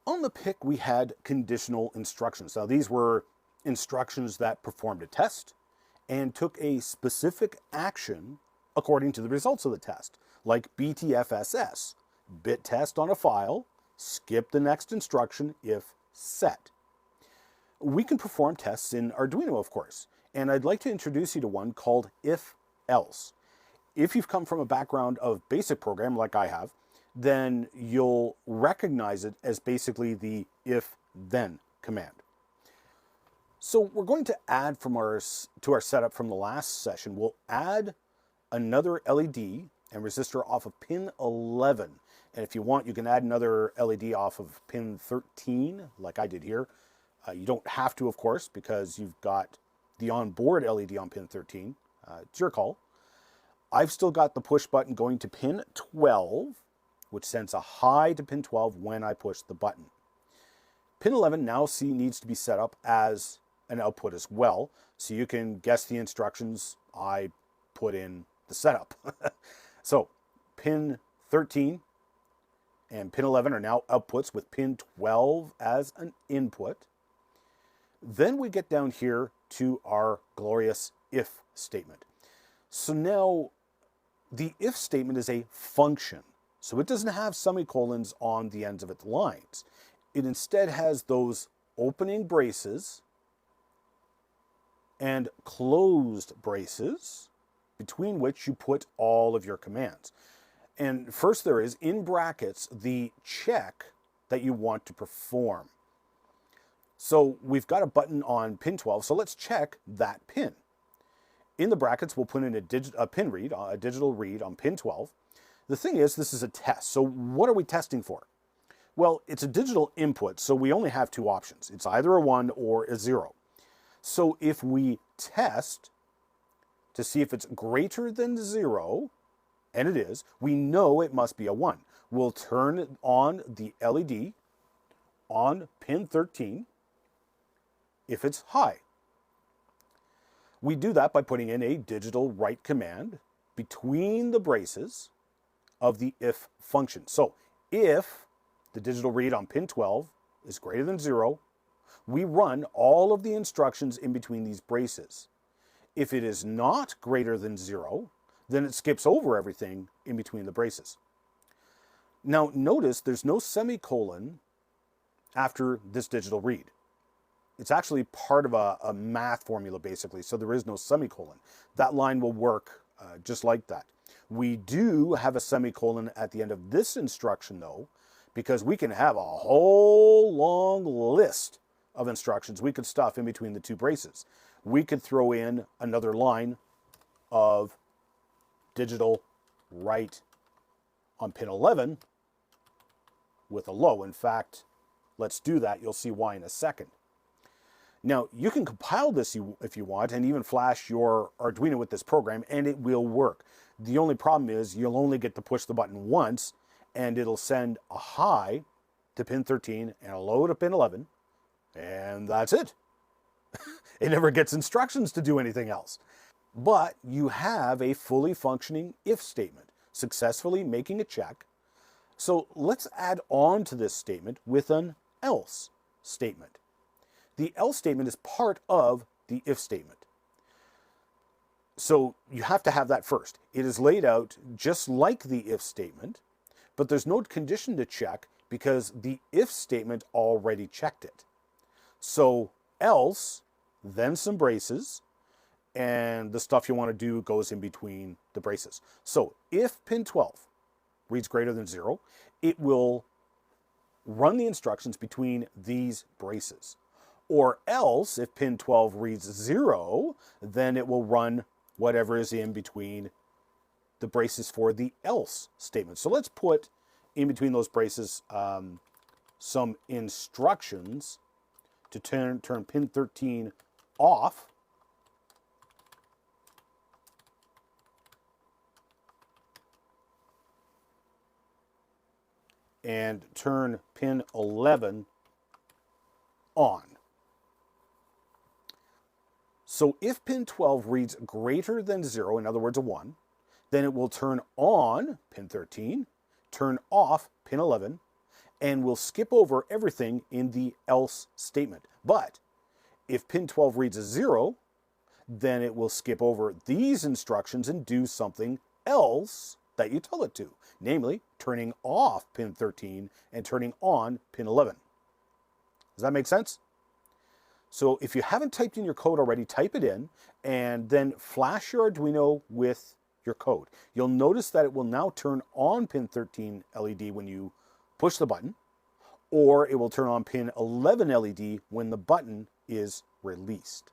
On the PIC, we had conditional instructions. Now, these were instructions that performed a test and took a specific action according to the results of the test, like BTFSS, bit test on a file, skip the next instruction if set. We can perform tests in Arduino, of course, and I'd like to introduce you to one called if-else. If you've come from a background of basic program like I have, then you'll recognize it as basically the if-then command. So we're going to add to our setup from the last session, we'll add another LED and resistor off of pin 11. And if you want, you can add another LED off of pin 13, like I did here. You don't have to, of course, because you've got the onboard LED on pin 13. It's your call. I've still got the push button going to pin 12, which sends a high to pin 12 when I push the button. Pin 11 now needs to be set up as an output as well, so you can guess the instructions I put in the setup. So pin 13 and pin 11 are now outputs with pin 12 as an input. Then we get down here to our glorious if statement. So now the if statement is a function. So it doesn't have semicolons on the ends of its lines. It instead has those opening braces and closed braces between which you put all of your commands. And first there is, in brackets, the check that you want to perform. So we've got a button on pin 12, so let's check that pin. In the brackets, we'll put in a pin read, a digital read on pin 12. The thing is, this is a test. So what are we testing for? Well, it's a digital input, so we only have two options. It's either a 1 or a 0. So if we test to see if it's greater than 0, and it is, we know it must be a 1. We'll turn on the LED on pin 13 if it's high. We do that by putting in a digital write command between the braces of the if function. So if the digital read on pin 12 is greater than 0, we run all of the instructions in between these braces. If it is not greater than 0, then it skips over everything in between the braces. Now notice there's no semicolon after this digital read. It's actually part of a math formula basically, so there is no semicolon. That line will work just like that. We do have a semicolon at the end of this instruction though, because we can have a whole long list of instructions we could stuff in between the two braces. We could throw in another line of digital write on pin 11 with a low. In fact, let's do that. You'll see why in a second. Now, you can compile this if you want and even flash your Arduino with this program and it will work. The only problem is you'll only get to push the button once and it'll send a high to pin 13 and a low to pin 11, and that's it. It never gets instructions to do anything else. But you have a fully functioning if statement, successfully making a check. So let's add on to this statement with an else statement. The else statement is part of the if statement. So you have to have that first. It is laid out just like the if statement, but there's no condition to check because the if statement already checked it. So else, then some braces, and the stuff you want to do goes in between the braces. So if pin 12 reads greater than 0, it will run the instructions between these braces. Or else, if pin 12 reads 0, then it will run whatever is in between the braces for the else statement. So let's put in between those braces some instructions to turn pin 13 off. And turn pin 11 on. So if pin 12 reads greater than 0, in other words a 1, then it will turn on pin 13, turn off pin 11, and will skip over everything in the else statement. But if pin 12 reads a 0, then it will skip over these instructions and do something else that you tell it to, namely turning off pin 13 and turning on pin 11. Does that make sense? So if you haven't typed in your code already, type it in and then flash your Arduino with your code. You'll notice that it will now turn on pin 13 LED when you push the button, or it will turn on pin 11 LED when the button is released.